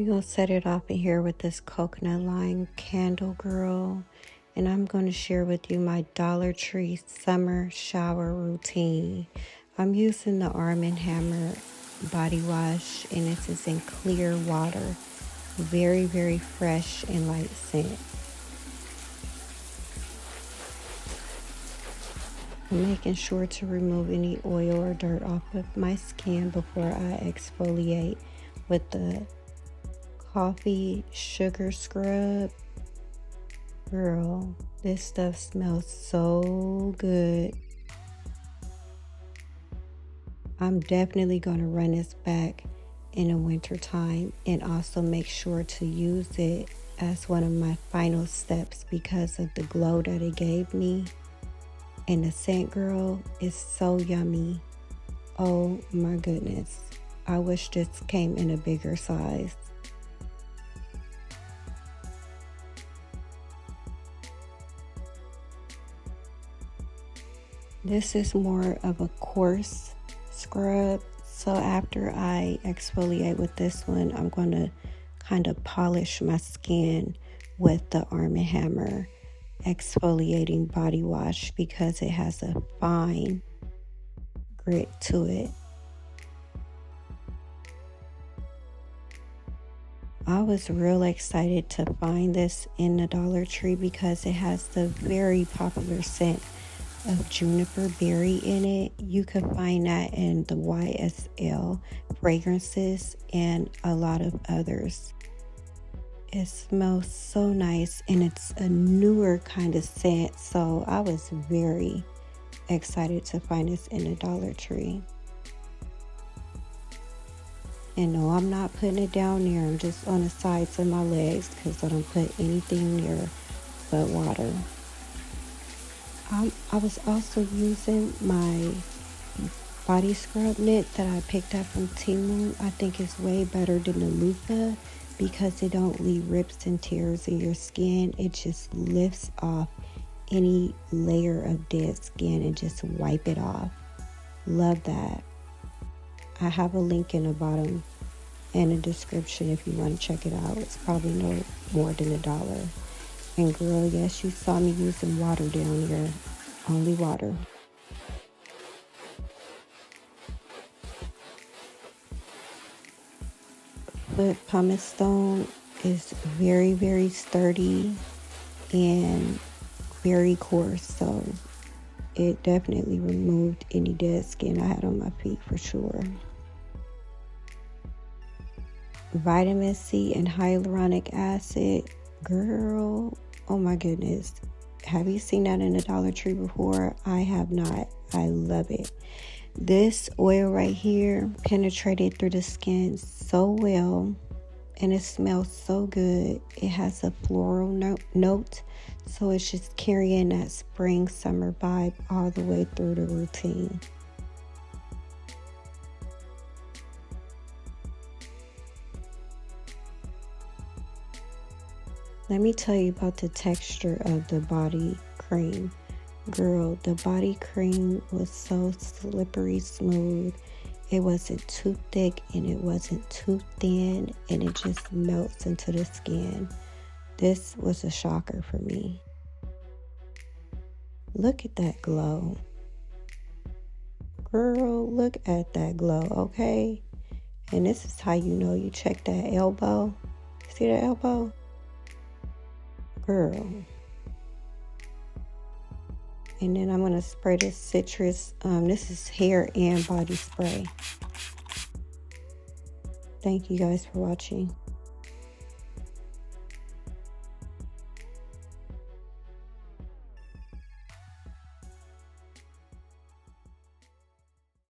We're going to set it off in here with this coconut lime candle, girl. And I'm going to share with you my Dollar Tree summer shower routine. I'm using the Arm & Hammer body wash, and this is in clear water. Very, very fresh and light scent. I'm making sure to remove any oil or dirt off of my skin before I exfoliate with the coffee sugar scrub. Girl, this stuff smells so good. I'm definitely going to run this back in the winter time and also make sure to use it as one of my final steps because of the glow that it gave me. And the scent, girl, is so yummy. Oh my goodness. I wish this came in a bigger size. This is more of a coarse scrub. So after I exfoliate with this one, I'm going to kind of polish my skin with the Arm & Hammer exfoliating body wash because it has a fine grit to it. I was real excited to find this in the Dollar Tree because it has the very popular scent of juniper berry in it. You can find that in the YSL fragrances and a lot of others. It smells so nice, and it's a newer kind of scent, so I was very excited to find this in the Dollar Tree. And no, I'm not putting it down there. I'm just on the sides of my legs because I don't put anything near but water. I was also using my body scrub knit that I picked up from Temu. I think it's way better than the loofah because it don't leave rips and tears in your skin. It just lifts off any layer of dead skin and just wipe it off. Love that. I have a link in the bottom and a description if you want to check it out. It's probably no more than $1. And girl, yes, you saw me using water down here. Only water. But pumice stone is very, very sturdy and very coarse, so it definitely removed any dead skin I had on my feet for sure. Vitamin C and hyaluronic acid, girl, oh my goodness. Have you seen that in the Dollar Tree before? I have not. I love it. This oil right here penetrated through the skin so well, and it smells so good. It has a floral note, so it's just carrying that spring summer vibe all the way through the routine. Let me tell you about the texture of the body cream. Girl, the body cream was so slippery smooth. It wasn't too thick and it wasn't too thin, and it just melts into the skin. This was a shocker for me. Look at that glow. Girl, look at that glow, okay? And this is how you know you check that elbow. See that elbow? Girl. And then I'm going to spray this citrus. This is hair and body spray. Thank you guys for watching.